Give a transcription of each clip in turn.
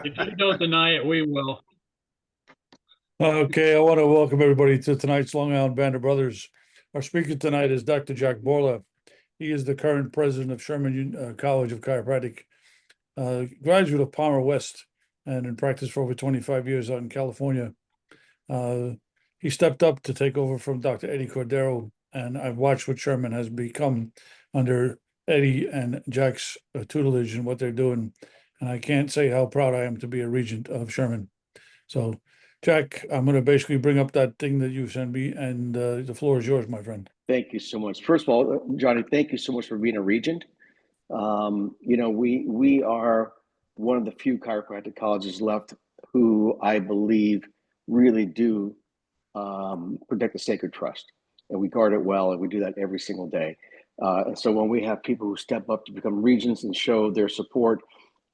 If you don't deny it, we will. Okay, I want to welcome everybody to tonight's Long Island Band of Brothers. Our speaker tonight is Dr. Jack Bourla. He is the current president of Sherman College of Chiropractic, graduate of Palmer West, and in practice for over 25 years out in California. Uh, he stepped up to take over from Dr. Eddie Cordero, and I've watched what Sherman has become under Eddie and Jack's tutelage and what they're doing. And I can't say how proud I am to be a regent of Sherman. So, Jack, I'm going to basically bring up that thing that you sent me, and the floor is yours, my friend. Thank you so much. First of all, Johnny, thank you so much for being a regent. We are one of the few chiropractic colleges left who I believe really do protect the sacred trust, and we guard it well, and we do that every single day. And so when we have people who step up to become regents and show their support,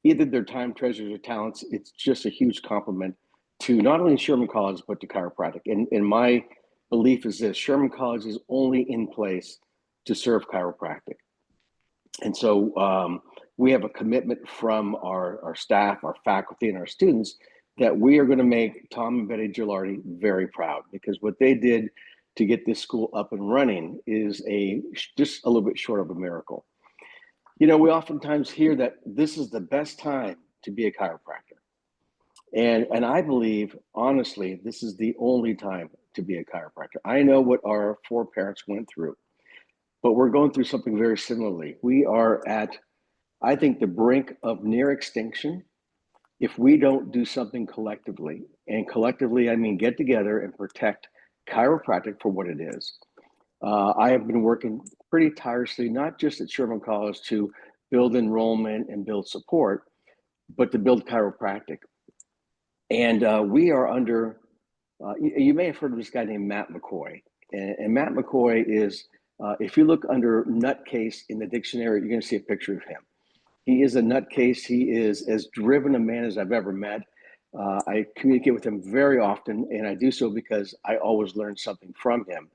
either their time, treasures, or talents, it's just a huge compliment to not only Sherman College, but to chiropractic. And my belief is this: Sherman College is only in place to serve chiropractic. And so we have a commitment from our staff, our faculty, and our students that we are going to make Tom and Betty Gilardi very proud, because what they did to get this school up and running is just a little bit short of a miracle. We oftentimes hear that this is the best time to be a chiropractor. And I believe, honestly, this is the only time to be a chiropractor. I know what our four parents went through, but we're going through something very similarly. We are at, I think, the brink of near extinction if we don't do something collectively. And collectively, I mean get together and protect chiropractic for what it is. I have been working pretty tirelessly, not just at Sherman College, to build enrollment and build support, but to build chiropractic. And we are under, you may have heard of this guy named Matt McCoy. And Matt McCoy is, if you look under nutcase in the dictionary, you're going to see a picture of him. He is a nutcase. He is as driven a man as I've ever met. I communicate with him very often, and I do so because I always learn something from him.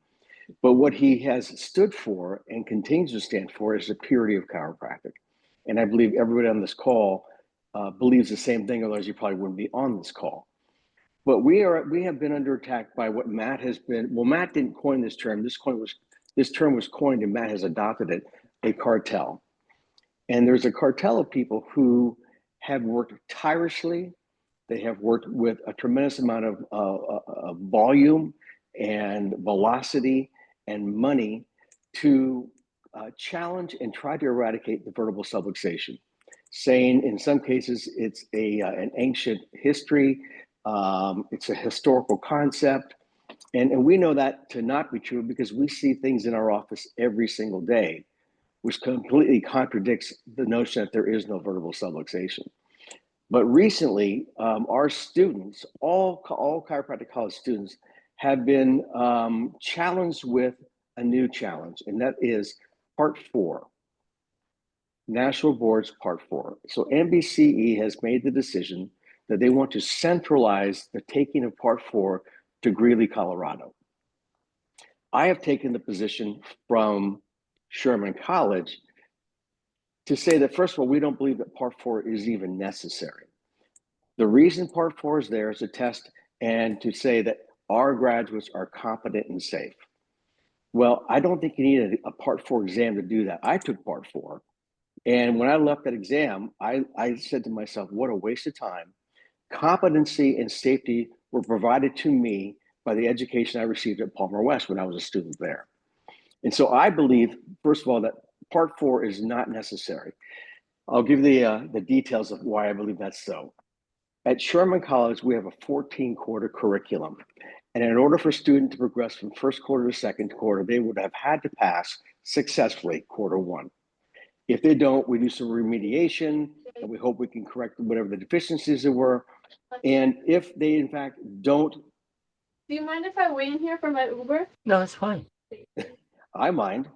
But what he has stood for and continues to stand for is the purity of chiropractic. And I believe everybody on this call believes the same thing, otherwise you probably wouldn't be on this call. But we have been under attack by what Matt has been. Well, Matt didn't coin this term. This term was coined, and Matt has adopted it, a cartel. And there's a cartel of people who have worked tirelessly. They have worked with a tremendous amount of volume and velocity and money to challenge and try to eradicate the vertebral subluxation, saying in some cases it's an ancient history, it's a historical concept. And we know that to not be true because we see things in our office every single day which completely contradicts the notion that there is no vertebral subluxation. But recently, our students, all chiropractic college students, have been challenged with a new challenge, and that is Part 4, National Boards Part 4. So NBCE has made the decision that they want to centralize the taking of Part 4 to Greeley, Colorado. I have taken the position from Sherman College to say that, first of all, we don't believe that Part 4 is even necessary. The reason Part 4 is there is to test and to say that our graduates are competent and safe. Well, I don't think you need a Part 4 exam to do that. I took Part 4. And when I left that exam, I said to myself, what a waste of time. Competency and safety were provided to me by the education I received at Palmer West when I was a student there. And so I believe, first of all, that Part 4 is not necessary. I'll give the details of why I believe that's so. At Sherman College, we have a 14-quarter curriculum. And in order for a student to progress from first quarter to second quarter, they would have had to pass successfully quarter 1. If they don't, we do some remediation, and we hope we can correct whatever the deficiencies there were. And if they, in fact, don't... Do you mind if I wait in here for my Uber? No, it's fine. I mind.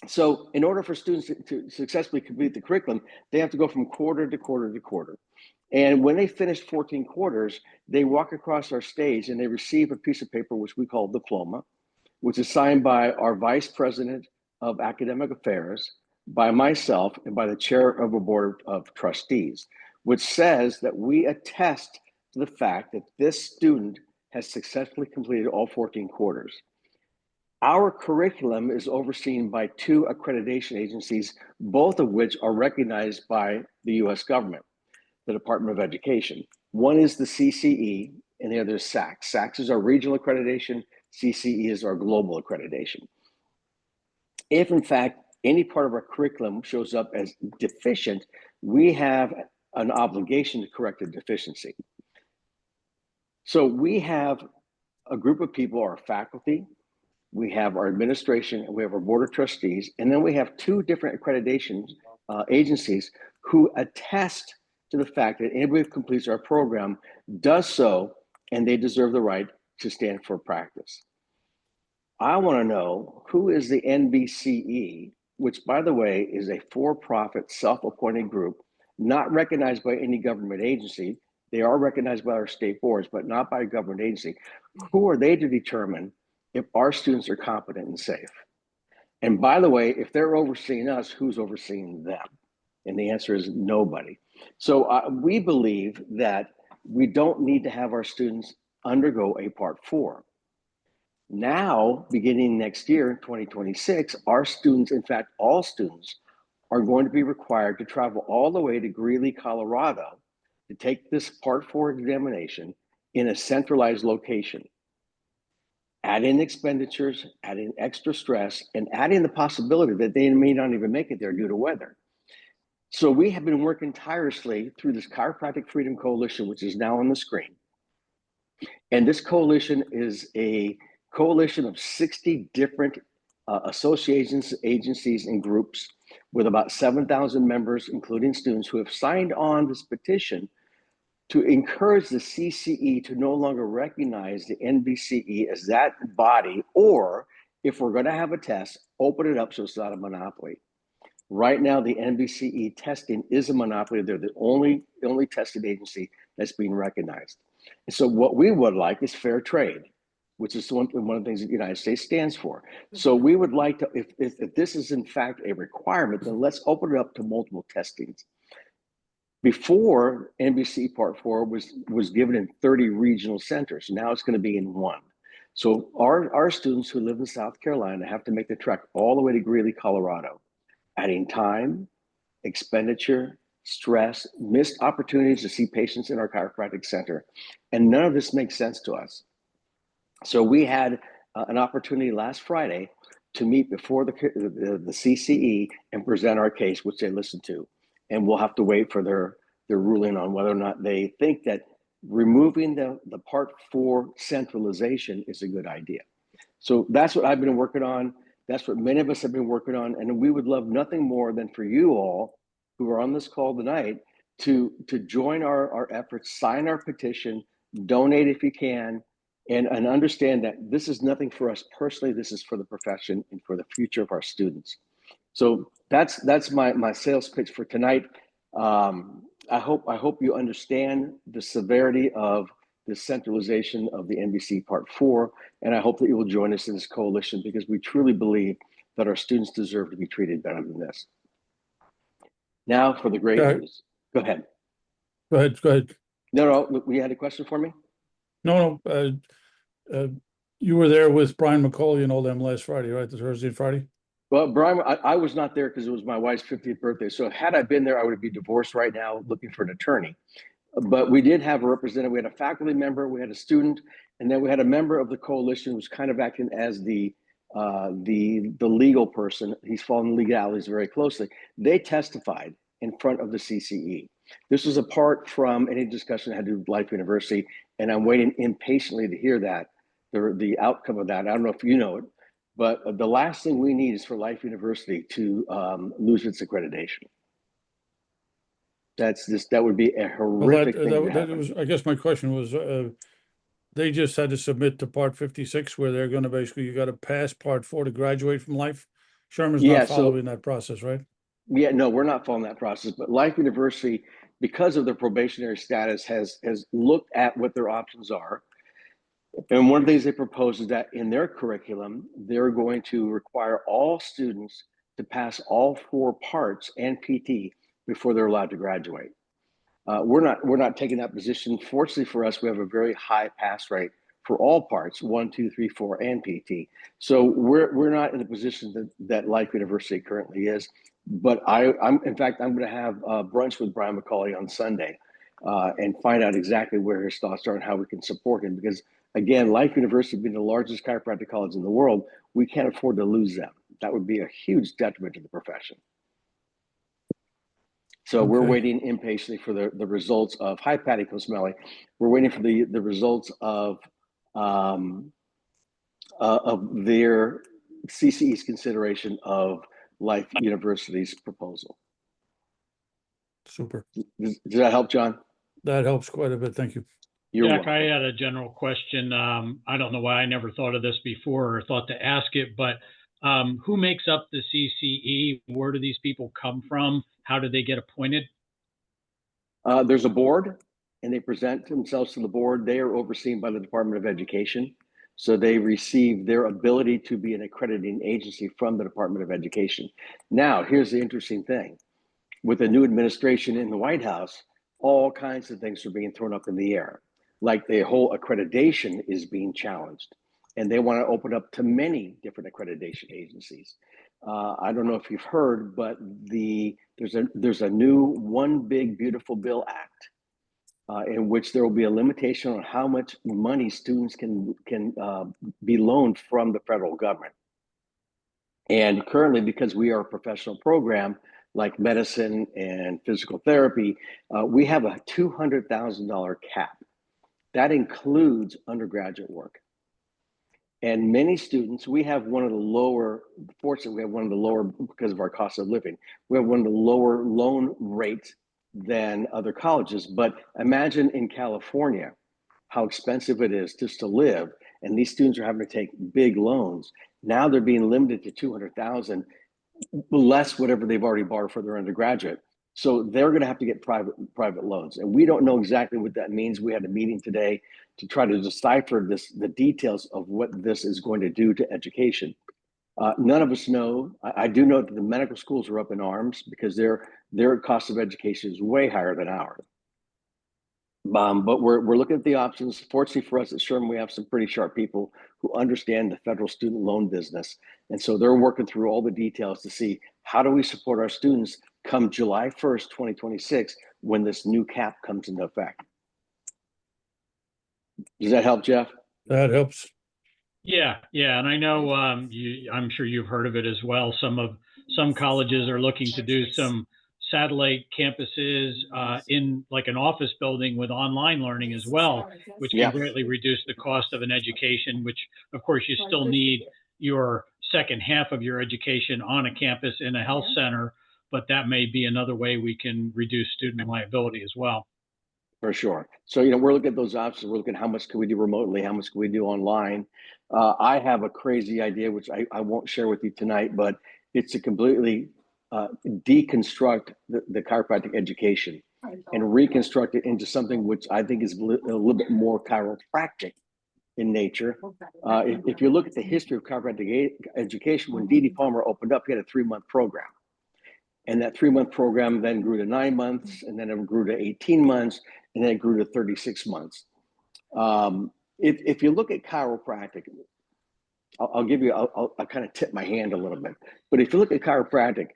So in order for students to successfully complete the curriculum, they have to go from quarter to quarter to quarter. And when they finish 14 quarters, they walk across our stage and they receive a piece of paper, which we call a diploma, which is signed by our Vice President of Academic Affairs, by myself and by the chair of a board of trustees, which says that we attest to the fact that this student has successfully completed all 14 quarters. Our curriculum is overseen by 2 accreditation agencies, both of which are recognized by the US government, the Department of Education. One is the CCE and the other is SACS. SACS is our regional accreditation, CCE is our global accreditation. If in fact any part of our curriculum shows up as deficient, we have an obligation to correct the deficiency. So we have a group of people, our faculty, we have our administration, and we have our board of trustees, and then we have 2 different accreditation agencies who attest to the fact that anybody who completes our program does so, and they deserve the right to stand for practice. I want to know who is the NBCE, which by the way is a for-profit self-appointed group, not recognized by any government agency. They are recognized by our state boards, but not by a government agency. Who are they to determine if our students are competent and safe? And by the way, if they're overseeing us, who's overseeing them? And the answer is nobody. So we believe that we don't need to have our students undergo a Part 4. Now, beginning next year, in 2026, our students, in fact, all students, are going to be required to travel all the way to Greeley, Colorado to take this Part 4 examination in a centralized location. Add in expenditures, add in extra stress, and add in the possibility that they may not even make it there due to weather. So we have been working tirelessly through this Chiropractic Freedom Coalition, which is now on the screen. And this coalition is a coalition of 60 different associations, agencies, and groups with about 7,000 members, including students who have signed on this petition to encourage the CCE to no longer recognize the NBCE as that body, or if we're going to have a test, open it up so it's not a monopoly. Right now, the NBCE testing is a monopoly. They're the only tested agency that's being recognized. And so what we would like is fair trade, which is one of the things that the United States stands for. So we would like to, if this is in fact a requirement, then let's open it up to multiple testings. Before, NBC Part 4 was given in 30 regional centers. Now it's going to be in 1. So our students who live in South Carolina have to make the trek all the way to Greeley, Colorado, adding time, expenditure, stress, missed opportunities to see patients in our chiropractic center. And none of this makes sense to us. So we had an opportunity last Friday to meet before the CCE and present our case, which they listened to. And we'll have to wait for their ruling on whether or not they think that removing the Part 4 centralization is a good idea. So that's what I've been working on. That's what many of us have been working on. And we would love nothing more than for you all who are on this call tonight to join our efforts, sign our petition, donate if you can, and understand that this is nothing for us personally. This is for the profession and for the future of our students. So that's my sales pitch for tonight. I hope you understand the severity of the centralization of the NBC Part 4, and I hope that you will join us in this coalition because we truly believe that our students deserve to be treated better than this. Now for the great news. Go ahead. Go ahead. No, you had a question for me? No. You were there with Brian McCauley and all them last Friday, right? The Thursday and Friday? Well, Brian, I was not there because it was my wife's 50th birthday. So had I been there, I would be divorced right now looking for an attorney. But we did have a representative. We had a faculty member, we had a student, and then we had a member of the coalition who was kind of acting as the legal person. He's following legalities very closely. They testified in front of the CCE. This was apart from any discussion that had to do with Life University, and I'm waiting impatiently to hear that, the outcome of that. I don't know if you know it, but the last thing we need is for Life University to lose its accreditation. That would be a horrific thing to happen. I guess my question was, they just had to submit to Part 56 where they're going to basically, you got to pass Part 4 to graduate from Life. Sherman's not following that process, right? Yeah, no, we're not following that process, but Life University, because of their probationary status, has looked at what their options are. And one of the things they propose is that in their curriculum, they're going to require all students to pass all 4 parts and PT before they're allowed to graduate. We're not taking that position. Fortunately for us, we have a very high pass rate for all parts, 1, 2, 3, 4, and PT. So we're not in the position that Life University currently is. But I'm going to have brunch with Brian McCauley on Sunday and find out exactly where his thoughts are and how we can support him. Because again, Life University being the largest chiropractic college in the world, we can't afford to lose them. That would be a huge detriment to the profession. So we're waiting impatiently for the results of, hi, Patty Cosmelli. We're waiting for the results of their CCE's consideration of Life University's proposal. Super. Does that help, John? That helps quite a bit. Thank you. You're Jack, welcome. I had a general question. I don't know why I never thought of this before or thought to ask it, but who makes up the CCE? Where do these people come from? How do they get appointed? There's a board, and they present themselves to the board. They are overseen by the Department of Education. So they receive their ability to be an accrediting agency from the Department of Education. Now, here's the interesting thing. With the new administration in the White House, all kinds of things are being thrown up in the air. Like the whole accreditation is being challenged. And they want to open up to many different accreditation agencies. I don't know if you've heard, but there's a new One Big Beautiful Bill Act in which there will be a limitation on how much money students can be loaned from the federal government. And currently, because we are a professional program like medicine and physical therapy, we have a $200,000 cap. That includes undergraduate work. And many students, we have one of the lower, fortunately, we have one of the lower, because of our cost of living, we have one of the lower loan rates than other colleges. But imagine in California, how expensive it is just to live. And these students are having to take big loans. Now they're being limited to 200,000, less whatever they've already borrowed for their undergraduate. So they're going to have to get private loans. And we don't know exactly what that means. We had a meeting today to try to decipher the details of what this is going to do to education. None of us know. I do know that the medical schools are up in arms because their cost of education is way higher than ours. But we're looking at the options. Fortunately for us at Sherman, we have some pretty sharp people who understand the federal student loan business. And so they're working through all the details to see how do we support our students come July 1st, 2026, when this new cap comes into effect. Does that help, Jeff? That helps. Yeah. And I know I'm sure you've heard of it as well. Some colleges are looking to do some satellite campuses in like an office building with online learning as well, which can greatly reduce the cost of an education, which of course you still need your second half of your education on a campus in a health center, but that may be another way we can reduce student liability as well. For sure. So, we're looking at those options. We're looking at how much can we do remotely, how much can we do online. I have a crazy idea, which I won't share with you tonight, but it's to completely deconstruct the chiropractic education and reconstruct it into something which I think is a little bit more chiropractic in nature. If you look at the history of chiropractic education, when D.D. Palmer opened up, he had a 3-month program. And that 3-month program then grew to 9 months, and then it grew to 18 months, and then it grew to 36 months. If you look at chiropractic, I'll kind of tip my hand a little bit. But if you look at chiropractic,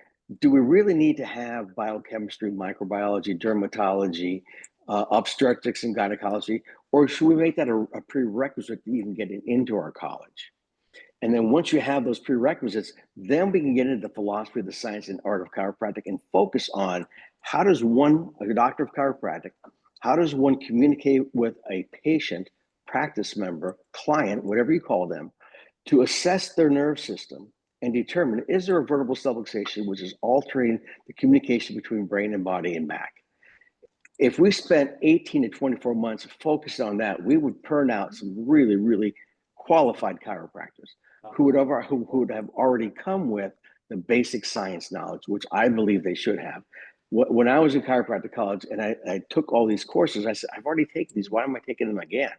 do we really need to have biochemistry, microbiology, dermatology, obstetrics and gynecology, or should we make that a prerequisite to even getting into our college? And then once you have those prerequisites, then we can get into the philosophy, the science and art of chiropractic and focus on how does a doctor of chiropractic, how does one communicate with a patient, practice member, client, whatever you call them, to assess their nerve system and determine, is there a vertebral subluxation, which is altering the communication between brain and body and back? If we spent 18 to 24 months focused on that, we would turn out some really, really qualified chiropractors who would have already come with the basic science knowledge, which I believe they should have. When I was in chiropractic college and I took all these courses, I said, I've already taken these. Why am I taking them again?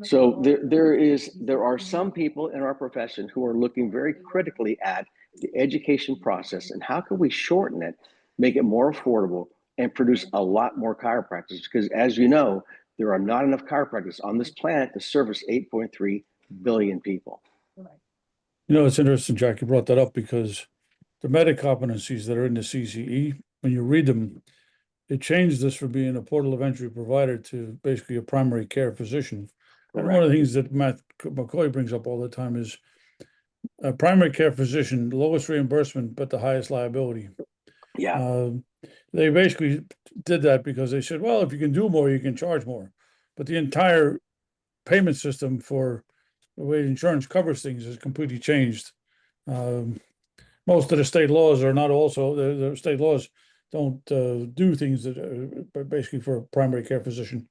So there are some people in our profession who are looking very critically at the education process, and how can we shorten it, make it more affordable, and produce a lot more chiropractors? Because as you know, there are not enough chiropractors on this planet to service 8.3 billion people. You know, it's interesting, Jack, you brought that up because the meta competencies that are in the CCE, when you read them, it changed this from being a portal of entry provider to basically a primary care physician. And one of the things that Matt McCoy brings up all the time is a primary care physician, lowest reimbursement, but the highest liability. Yeah. They basically did that because they said, well, if you can do more, you can charge more. But the entire payment system for the way insurance covers things has completely changed. Most of the state laws are not also, the state laws don't do things that are basically for a primary care physician.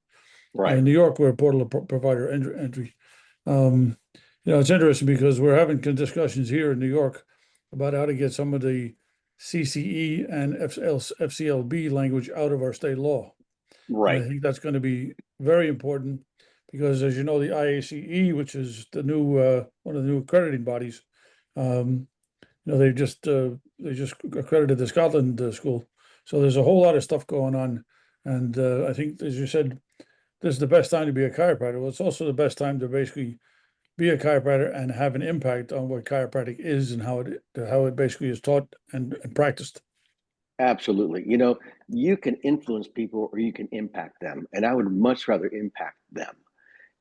Right. In New York, we're a portal provider entry. You know, it's interesting because we're having discussions here in New York about how to get some of the CCE and FCLB language out of our state law. Right. And I think that's going to be very important because, as you know, the IACE, which is the new one of the new accrediting bodies, you know, they just accredited the Scotland school. So there's a whole lot of stuff going on, and I think, as you said, this is the best time to be a chiropractor. Well, it's also the best time to basically be a chiropractor and have an impact on what chiropractic is and how it basically is taught and practiced. Absolutely. You know, you can influence people or you can impact them, and I would much rather impact them.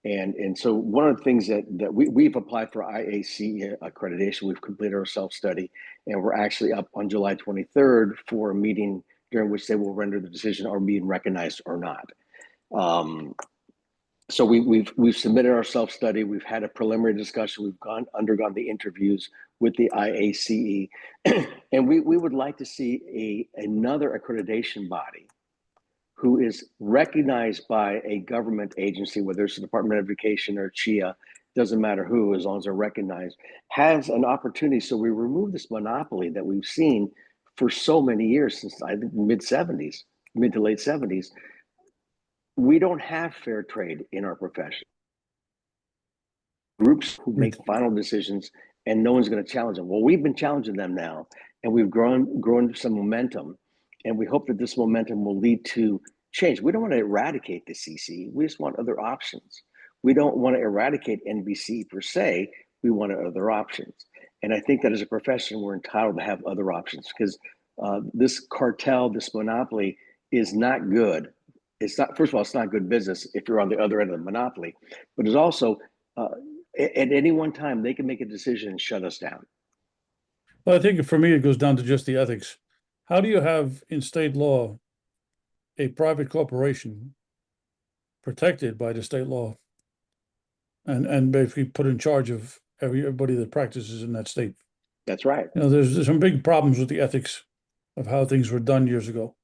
And so one of the things that we've applied for IAC accreditation, we've completed our self-study, and we're actually up on July 23rd for a meeting during which they will render the decision, are we being recognized or not. So we've submitted our self-study. We've had a preliminary discussion. We've undergone the interviews with the IACE, and we would like to see another accreditation body who is recognized by a government agency, whether it's the Department of Education or CHIA, doesn't matter who, as long as they're recognized, has an opportunity. So we remove this monopoly that we've seen for so many years, since I think mid to late 70s. We don't have fair trade in our profession. Groups who make final decisions, and no one's going to challenge them. Well, we've been challenging them now, and we've grown some momentum, and we hope that this momentum will lead to change. We don't want to eradicate the CC. We just want other options. We don't want to eradicate NBC per se. We want other options. And I think that as a profession, we're entitled to have other options, because this cartel, this monopoly is not good. It's not, first of all, it's not good business if you're on the other end of the monopoly, but it's also, at any one time, they can make a decision and shut us down. Well, I think for me, it goes down to just the ethics. How do you have in state law a private corporation protected by the state law and basically put in charge of everybody that practices in that state? That's right. You know, there's some big problems with the ethics of how things were done years ago.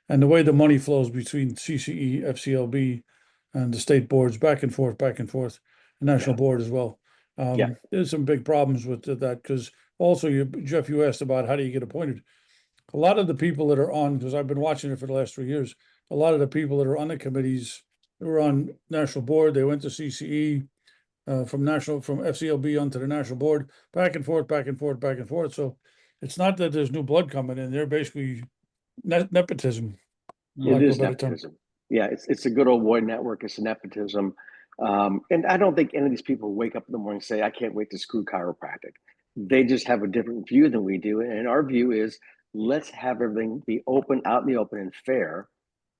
And the way the money flows between CCE, FCLB, and the state boards back and forth, the national board as well. There's some big problems with that, because also, Jeff, you asked about how do you get appointed. A lot of the people that are on, because I've been watching it for the last 3 years, a lot of the people that are on the committees who are on national board, they went to CCE, from FCLB onto the national board, back and forth. So it's not that there's new blood coming in. They're basically nepotism. It is nepotism. Yeah, it's a good old boy network. It's nepotism. And I don't think any of these people wake up in the morning and say, I can't wait to screw chiropractic. They just have a different view than we do. And our view is, let's have everything be open, out in the open and fair,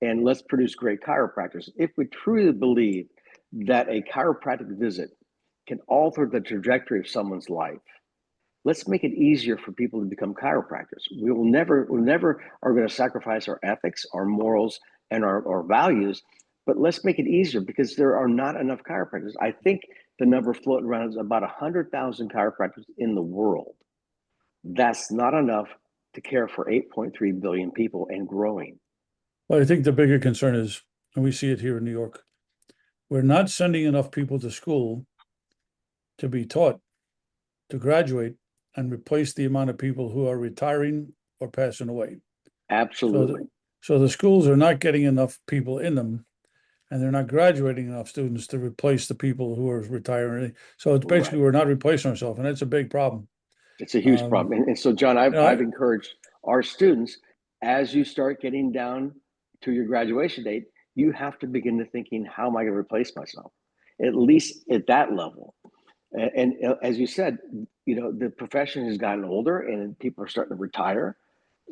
and let's produce great chiropractors. If we truly believe that a chiropractic visit can alter the trajectory of someone's life, let's make it easier for people to become chiropractors. We never are going to sacrifice our ethics, our morals, and our values, but let's make it easier, because there are not enough chiropractors. I think the number floating around is about 100,000 chiropractors in the world. That's not enough to care for 8.3 billion people and growing. Well, I think the bigger concern is, and we see it here in New York, we're not sending enough people to school to be taught, to graduate, and replace the amount of people who are retiring or passing away. Absolutely. So the schools are not getting enough people in them, and they're not graduating enough students to replace the people who are retiring. So it's basically, we're not replacing ourselves, and that's a big problem. It's a huge problem. And so, John, I've I, encouraged our students, as you start getting down to your graduation date, you have to begin to thinking, how am I going to replace myself? At least at that level. And as you said, the profession has gotten older and people are starting to retire.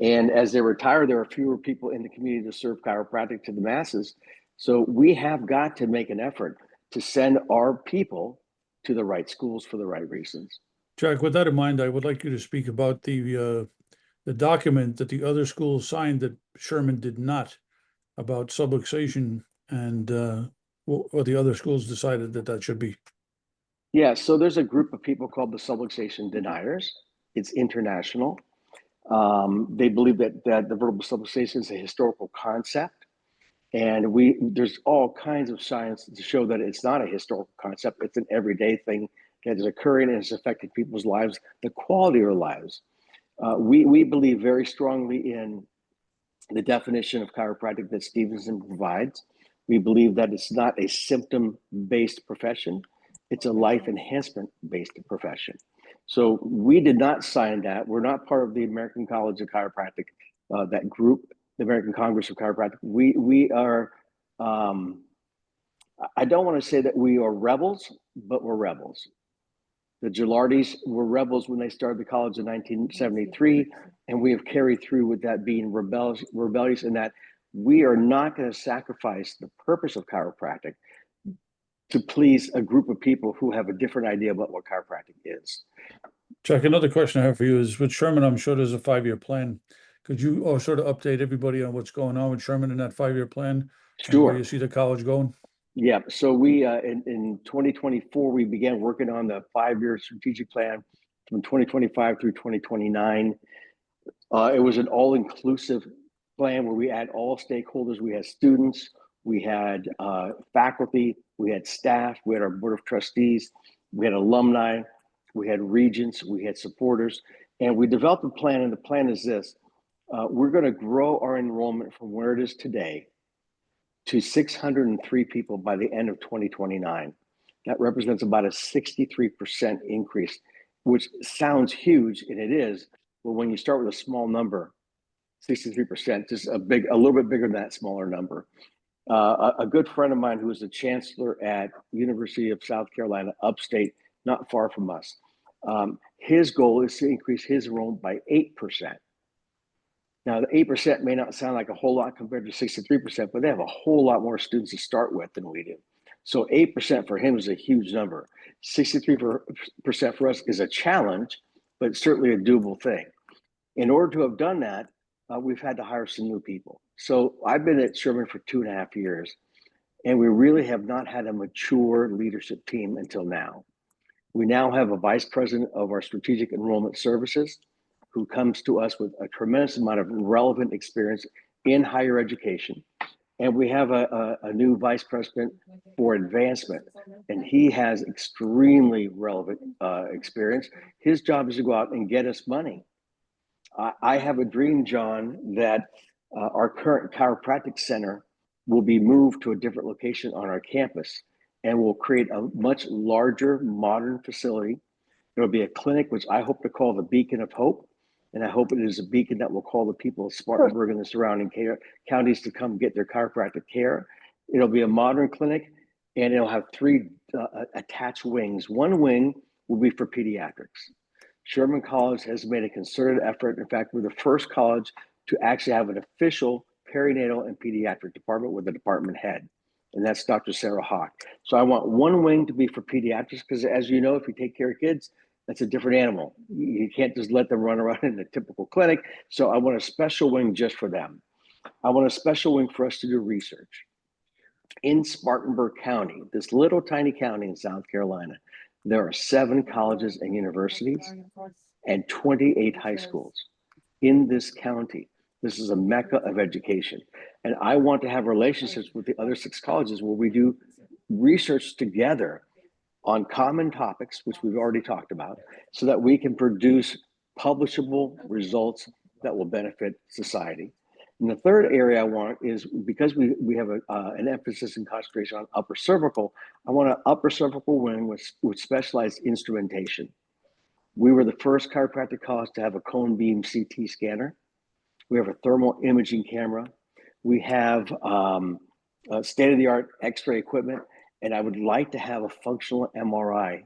And as they retire, there are fewer people in the community to serve chiropractic to the masses. So we have got to make an effort to send our people to the right schools for the right reasons. Jack, with that in mind, I would like you to speak about the document that the other schools signed that Sherman did not, about subluxation, and what the other schools decided that should be. Yeah, so there's a group of people called the subluxation deniers. It's international. They believe that the vertebral subluxation is a historical concept. And there's all kinds of science to show that it's not a historical concept. It's an everyday thing that is occurring and it's affecting people's lives, the quality of their lives. We believe very strongly in the definition of chiropractic that Stevenson provides. We believe that it's not a symptom-based profession. It's a life enhancement-based profession. So we did not sign that. We're not part of the American College of Chiropractic, that group, the American Congress of Chiropractic. We are, I don't want to say that we are rebels, but we're rebels. The Gilardis were rebels when they started the college in 1973, and we have carried through with that being rebellious in that we are not going to sacrifice the purpose of chiropractic to please a group of people who have a different idea about what chiropractic is. Jack, another question I have for you is, with Sherman, I'm sure there's a 5-year plan. Could you sort of update everybody on what's going on with Sherman in that 5-year plan and where Sure. you see the college going? Yeah. So we in 2024 we began working on the 5-year strategic plan from 2025 through 2029. It was an all-inclusive plan where we had all stakeholders. We had students, we had faculty, we had staff, we had our board of trustees, we had alumni, we had regents, we had supporters, and we developed a plan. And the plan is this: we're going to grow our enrollment from where it is today to 603 people by the end of 2029. That represents about a 63% increase, which sounds huge, and it is. But when you start with a small number, 63%, just a little bit bigger than that smaller number. A good friend of mine who is a chancellor at University of South Carolina, upstate, not far from us, his goal is to increase his enrollment by 8%. Now, the 8% may not sound like a whole lot compared to 63%, but they have a whole lot more students to start with than we do. So 8% for him is a huge number. 63% for us is a challenge, but it's certainly a doable thing. In order to have done that, we've had to hire some new people. So I've been at Sherman for 2.5 years, and we really have not had a mature leadership team until now. We now have a vice president of our strategic enrollment services who comes to us with a tremendous amount of relevant experience in higher education. And we have a new vice president for advancement, and he has extremely relevant experience. His job is to go out and get us money. I have a dream, John, that our current chiropractic center will be moved to a different location on our campus, and we'll create a much larger, modern facility. It'll be a clinic, which I hope to call the Beacon of Hope. And I hope it is a beacon that will call the people of Spartanburg and the surrounding counties to come get their chiropractic care. It'll be a modern clinic, and it'll have 3 attached wings. One wing will be for pediatrics. Sherman College has made a concerted effort. In fact, we're the first college to actually have an official perinatal and pediatric department with a department head, and that's Dr. Sarah Hawk. So I want one wing to be for pediatrics, because as you know, if you take care of kids, that's a different animal. You can't just let them run around in a typical clinic. So I want a special wing just for them. I want a special wing for us to do research. In Spartanburg County, this little tiny county in South Carolina, there are 7 colleges and universities and 28 high schools in this county. This is a mecca of education. And I want to have relationships with the other 6 colleges where we do research together on common topics, which we've already talked about, so that we can produce publishable results that will benefit society. And the third area I want is, because we have an emphasis and concentration on upper cervical, I want an upper cervical wing with specialized instrumentation. We were the first chiropractic college to have a cone beam CT scanner. We have a thermal imaging camera. We have state-of-the-art X-ray equipment, and I would like to have a functional MRI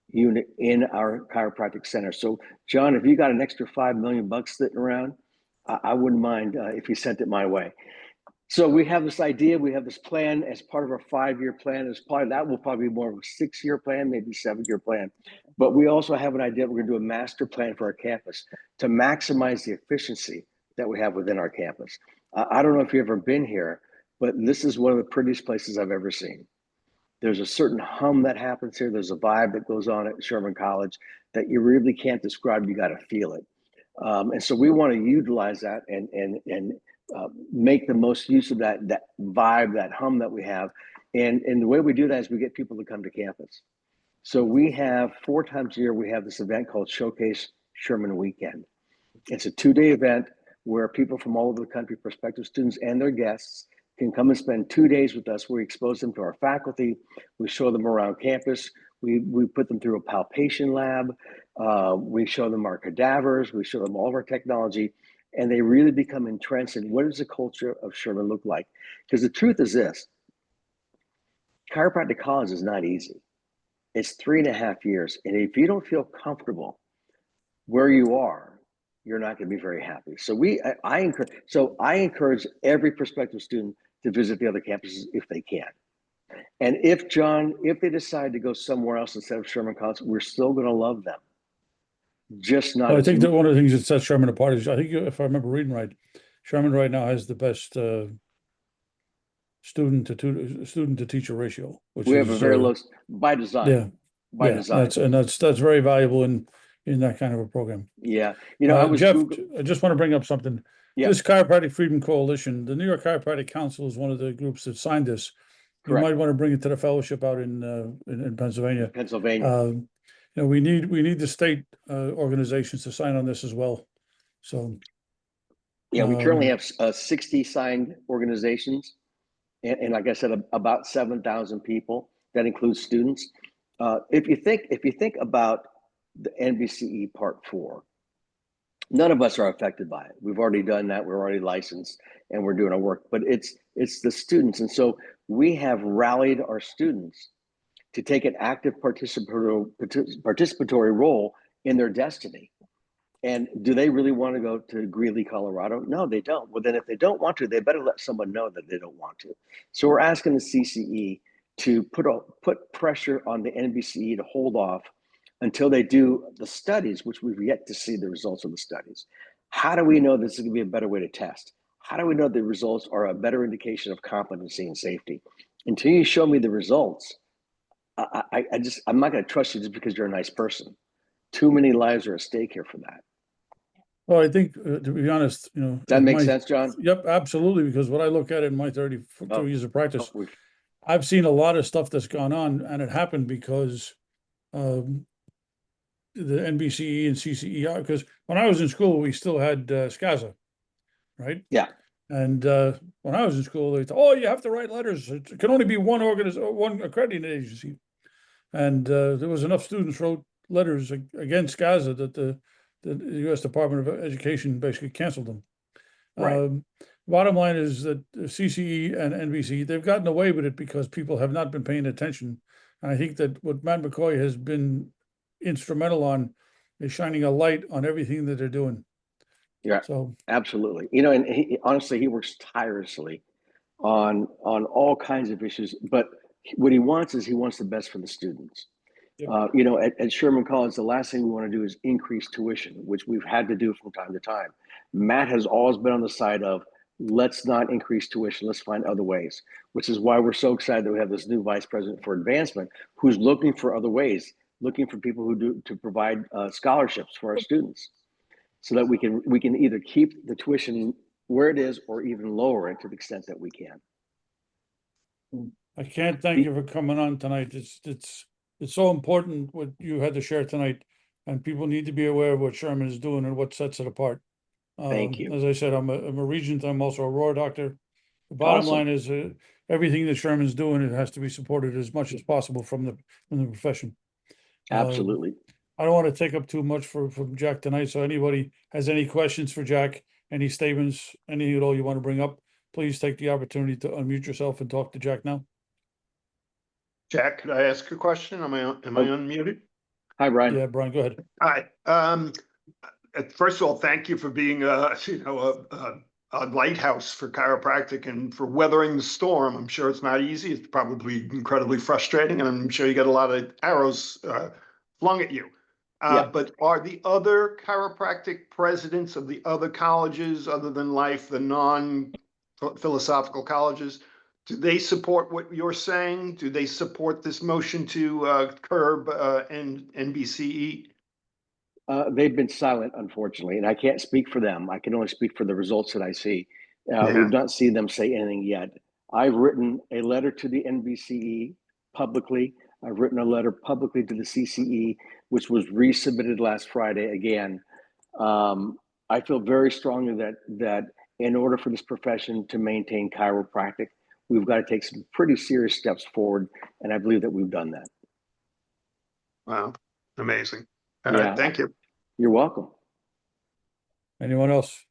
unit in our chiropractic center. So, John, if you got an extra $5 million sitting around, I wouldn't mind if you sent it my way. So we have this idea, we have this plan as part of our 5-year plan. That will probably be more of a 6-year plan, maybe 7-year plan. But we also have an idea, we're gonna do a master plan for our campus to maximize the efficiency that we have within our campus. I don't know if you've ever been here, but this is one of the prettiest places I've ever seen. There's a certain hum that happens here. There's a vibe that goes on at Sherman College that you really can't describe. You got to feel it. And so we want to utilize that and make the most use of that vibe, that hum that we have. And the way we do that is we get people to come to campus. So we have 4 times a year, we have this event called Showcase Sherman Weekend. It's a 2-day event where people from all over the country, prospective students and their guests, can come and spend 2 days with us. We expose them to our faculty. We show them around campus. We put them through a palpation lab. We show them our cadavers. We show them all of our technology. And they really become entrenched in what does the culture of Sherman look like? Because the truth is this, chiropractic college is not easy. It's 3.5 years. And if you don't feel comfortable where you are, you're not going to be very happy. So I encourage every prospective student to visit the other campuses if they can. And if they decide to go somewhere else instead of Sherman College, we're still going to love them. Just not. Well, I think that one of the things that sets Sherman apart is, I think if I remember reading right, Sherman right now has the best student to teacher ratio, which we have a very low by design. Yeah, by design. That's very valuable in that kind of a program. Yeah, you know, Jeff, I just want to bring up something. Yeah. This Chiropractic Freedom Coalition, the New York Chiropractic Council is one of the groups that signed this. Correct. You might want to bring it to the fellowship out in Pennsylvania. Pennsylvania. We need the state organizations to sign on this as well. So yeah, we currently have 60 signed organizations, and like I said, about 7,000 people. That includes students. If you think about the NBCE Part 4, none of us are affected by it. We've already done that. We're already licensed, and we're doing our work. But it's the students, and so we have rallied our students to take an active participatory role in their destiny. And do they really want to go to Greeley, Colorado? No, they don't. Well, then if they don't want to, they better let someone know that they don't want to. So we're asking the CCE to put pressure on the NBCE to hold off until they do the studies, which we've yet to see the results of the studies. How do we know this is going to be a better way to test? How do we know the results are a better indication of competency and safety? Until you show me the results, I'm not going to trust you just because you're a nice person. Too many lives are at stake here for that. Well, I think to be honest, that makes sense, John. Yep, absolutely. Because when I look at it in my 32 years of practice, I've seen a lot of stuff that's gone on, and it happened because the NBCE and CCER. Because when I was in school, we still had SCASA, right? Yeah. And when I was in school, they thought, you have to write letters. It can only be one accrediting agency. And there was enough students wrote letters against SCASA that the U.S. Department of Education basically canceled them. Right. Bottom line is that CCE and NBC, they've gotten away with it because people have not been paying attention. And I think that what Matt McCoy has been instrumental on is shining a light on everything that they're doing. Yeah, so absolutely. And honestly, he works tirelessly on all kinds of issues. But what he wants the best for the students. Yep. At Sherman College, the last thing we want to do is increase tuition, which we've had to do from time to time. Matt has always been on the side of let's not increase tuition. Let's find other ways, which is why we're so excited that we have this new vice president for advancement who's looking for other ways, looking for people to provide scholarships for our students so that we can either keep the tuition where it is or even lower it to the extent that we can. I can't thank you for coming on tonight. It's so important what you had to share tonight, and people need to be aware of what Sherman is doing and what sets it apart. Thank you. As I said, I'm a regent. I'm also a Roar doctor. The bottom line is everything that Sherman's doing, it has to be supported as much as possible from the profession. Absolutely. I don't want to take up too much from Jack tonight, so anybody has any questions for Jack, any statements, any at all you want to bring up, please take the opportunity to unmute yourself and talk to Jack now. Jack, could I ask a question? Am I unmuted? Hi, Brian. Yeah, Brian, go ahead. Hi. First of all, thank you for being a lighthouse for chiropractic and for weathering the storm. I'm sure it's not easy. It's probably incredibly frustrating, and I'm sure you get a lot of arrows flung at you. Yeah. But are the other chiropractic presidents of the other colleges, other than Life, the non-philosophical colleges, do they support what you're saying? Do they support this motion to curb NBCE? They've been silent, unfortunately, and I can't speak for them. I can only speak for the results that I see. Yeah. We've not seen them say anything yet. I've written a letter to the NBCE publicly. I've written a letter publicly to the CCE, which was resubmitted last Friday again. I feel very strongly that in order for this profession to maintain chiropractic, we've got to take some pretty serious steps forward, and I believe that we've done that. Wow, amazing. All Yeah. right, thank you. You're welcome. Anyone else?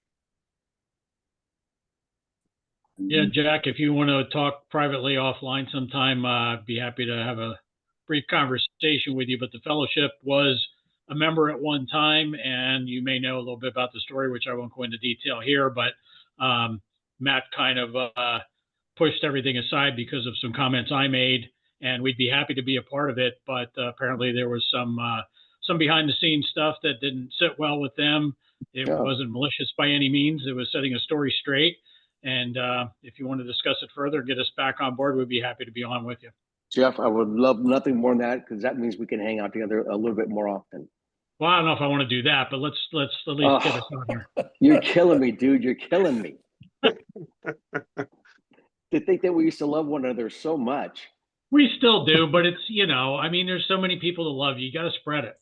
Yeah, Jack, if you want to talk privately offline sometime, I'd be happy to have a brief conversation with you. But the fellowship was a member at one time, and you may know a little bit about the story, which I won't go into detail here. But Matt kind of pushed everything aside because of some comments I made, and we'd be happy to be a part of it. But apparently there was some behind the scenes stuff that didn't sit well with them. It wasn't malicious by any means. It was setting a story straight. And if you want to discuss it further, get us back on board, we'd be happy to be on with you. Jeff, I would love nothing more than that, because that means we can hang out together a little bit more often. Well, I don't know if I want to do that, but let's at least get us on here. You're killing me, dude. You're killing me. To think that we used to love one another so much. We still do, but it's, I mean, there's so many people that love you. You got to spread it.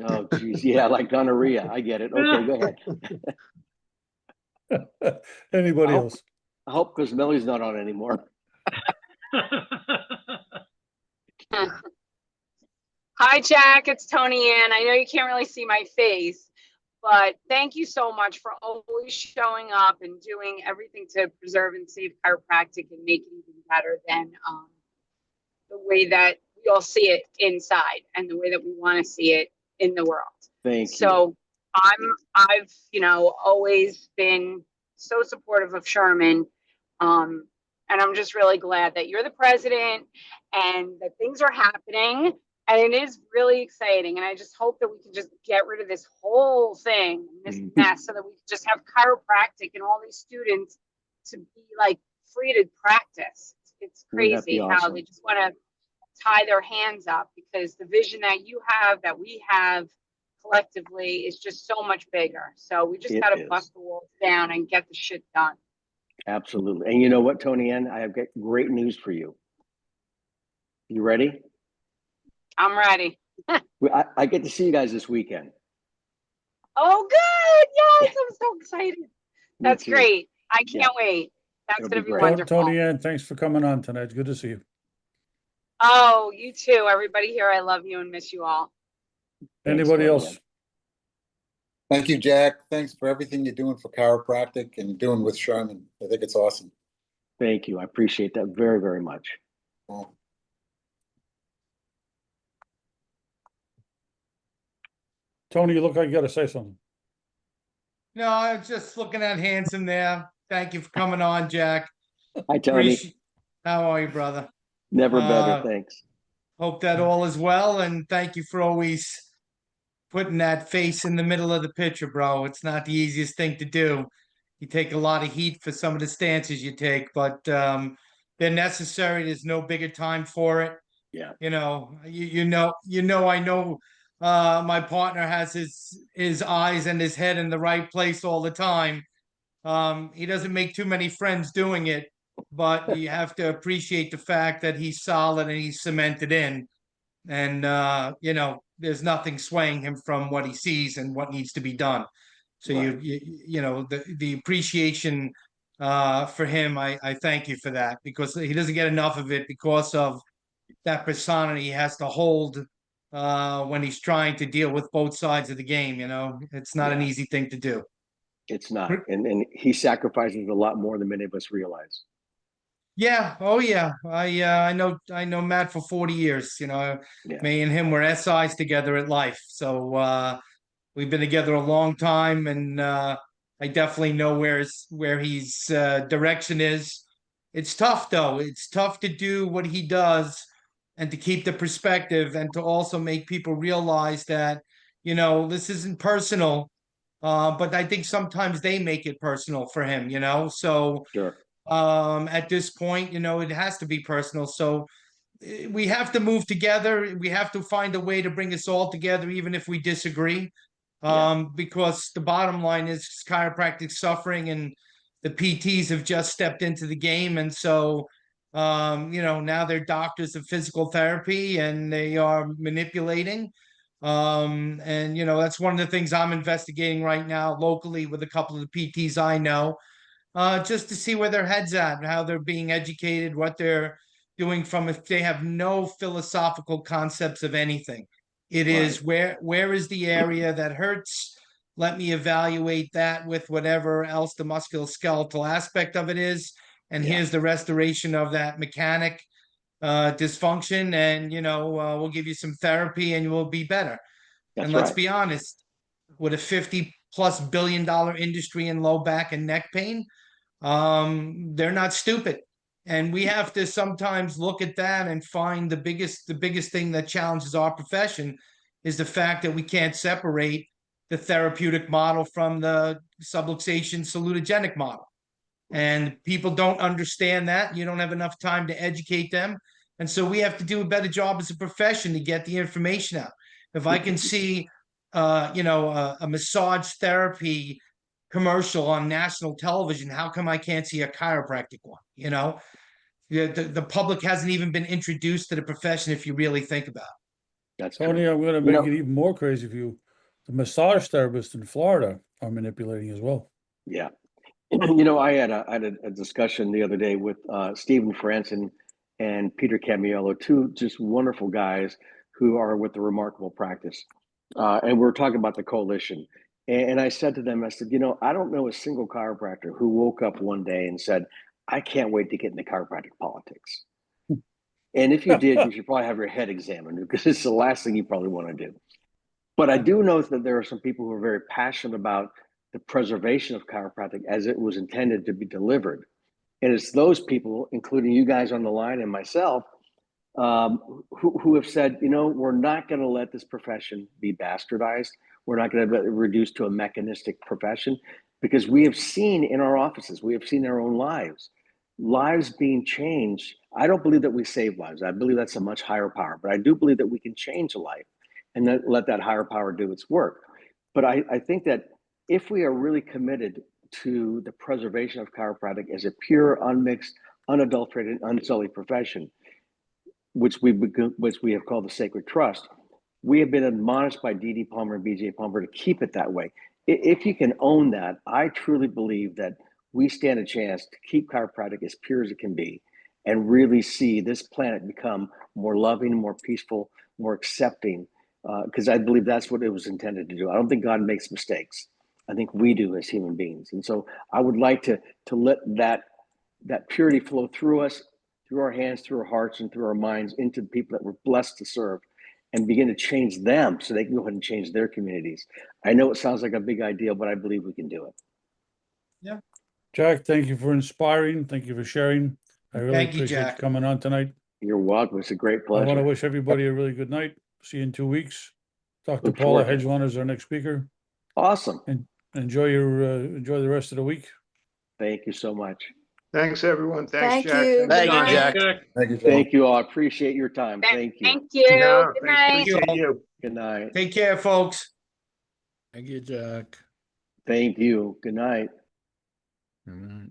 Oh, geez. Yeah, like gonorrhea. I get it. Okay, go ahead. Anybody else? I hope because Millie's not on anymore. Hi, Jack. It's Tony Ann. I know you can't really see my face, but thank you so much for always showing up and doing everything to preserve and save chiropractic and make it even better than the way that we all see it inside and the way that we want to see it in the world. Thank you. So I've always been so supportive of Sherman. And I'm just really glad that you're the president and that things are happening. And it is really exciting. And I just hope that we can just get rid of this whole thing, this mess, so that we can just have chiropractic and all these students to be like free to practice. It's crazy how they just want to tie their hands up, because the vision that you have, that we have collectively, is just so much bigger. So we just got to bust the walls down and get the shit done. Absolutely. And you know what, Tony Ann, I have got great news for you. You ready? I'm ready. I get to see you guys this weekend. Oh, good. Yes, I'm so excited. That's great. I can't wait. That's going to be wonderful. Tony Ann, thanks for coming on tonight. It's good to see you. Oh, you too. Everybody here, I love you and miss you all. Anybody else? Thank you, Jack. Thanks for everything you're doing for chiropractic and doing with Sherman. I think it's awesome. Thank you. I appreciate that very, very much. Tony, you look like you got to say something. No, I was just looking at handsome there. Thank you for coming on, Jack. Hi, Tony. How are you, brother? Never better, thanks. Hope that all is well, and thank you for always putting that face in the middle of the picture, bro. It's not the easiest thing to do. You take a lot of heat for some of the stances you take, but they're necessary. There's no bigger time for it. Yeah. I know my partner has his eyes and his head in the right place all the time. He doesn't make too many friends doing it, but you have to appreciate the fact that he's solid and he's cemented in. And, there's nothing swaying him from what he sees and what needs to be done. So the appreciation for him, I thank you for that, because he doesn't get enough of it because of that persona he has to hold when he's trying to deal with both sides of the game. It's not an Yeah. easy thing to do. It's not. And he sacrifices a lot more than many of us realize. Yeah. Oh, yeah. I know Matt for 40 years. Yeah. Me and him were SIs together at Life, so we've been together a long time, and I definitely know where his direction is. It's tough though. It's tough to do what he does, and to keep the perspective, and to also make people realize that this isn't personal. But I think sometimes they make it personal for him. So Sure. at this point, it has to be personal. So we have to move together. We have to find a way to bring us all together, even if we disagree. Because the bottom line is chiropractic suffering, and the PTs have just stepped into the game. And so, now they're doctors of physical therapy, and they are manipulating. And that's one of the things I'm investigating right now locally with a couple of the PTs I know, just to see where their heads at and how they're being educated, what they're doing, from if they have no philosophical concepts of anything. It is where is the area that hurts? Let me evaluate that with whatever else the musculoskeletal aspect of it is. And here's the restoration of that mechanic dysfunction. And, we'll give you some therapy and you will be better. And let's be honest, with a $50+ billion industry in low back and neck pain, they're not stupid. And we have to sometimes look at that and find the biggest thing that challenges our profession is the fact that we can't separate the therapeutic model from the subluxation salutogenic model. And people don't understand that. You don't have enough time to educate them. And so we have to do a better job as a profession to get the information out. If I can see, a massage therapy commercial on national television, how come I can't see a chiropractic one? The public hasn't even been introduced to the profession, if you really think about it. That's Tony, true. I'm going to make it even more crazy for you. The massage therapists in Florida are manipulating as well. Yeah. I had a discussion the other day with Stephen Franson and Peter Camiello, two just wonderful guys who are with the Remarkable Practice. And we're talking about the coalition. And I said to them, I said, I don't know a single chiropractor who woke up one day and said, I can't wait to get into chiropractic politics. And if you did, you should probably have your head examined, because it's the last thing you probably want to do. But I do know that there are some people who are very passionate about the preservation of chiropractic as it was intended to be delivered. And it's those people, including you guys on the line and myself, who have said, we're not going to let this profession be bastardized. We're not going to reduce to a mechanistic profession, because we have seen in our offices, we have seen in our own lives being changed. I don't believe that we save lives. I believe that's a much higher power, but I do believe that we can change a life and then let that higher power do its work. But I think that if we are really committed to the preservation of chiropractic as a pure, unmixed, unadulterated, unsullied profession, which we have called the sacred trust, we have been admonished by D.D. Palmer and B.J. Palmer to keep it that way. If you can own that, I truly believe that we stand a chance to keep chiropractic as pure as it can be, and really see this planet become more loving, more peaceful, more accepting, because I believe that's what it was intended to do. I don't think God makes mistakes. I think we do as human beings. And so I would like to let that purity flow through us, through our hands, through our hearts, and through our minds into the people that we're blessed to serve, and begin to change them so they can go ahead and change their communities. I know it sounds like a big idea, but I believe we can do it. Yeah. Jack, thank you for inspiring. Thank you for sharing. I really Thank you, appreciate you Jack. coming on tonight. You're welcome. It's a great I want to pleasure. wish everybody a really good night. See you in 2 weeks. Dr. Look Paula forward to it. Hedgelund is our next speaker. Awesome. And enjoy the rest of the week. Thank you so much. Thanks, everyone. Thanks, Thank Jack. you. Thanks, Thank you, John. Jack. Thank you, John. Thank you all. I appreciate your time. Thank you. Thank you. No, Good thanks. night. Appreciate you. Good night. Take care, folks. Thank you, Jack. Thank you. Good night. Good night.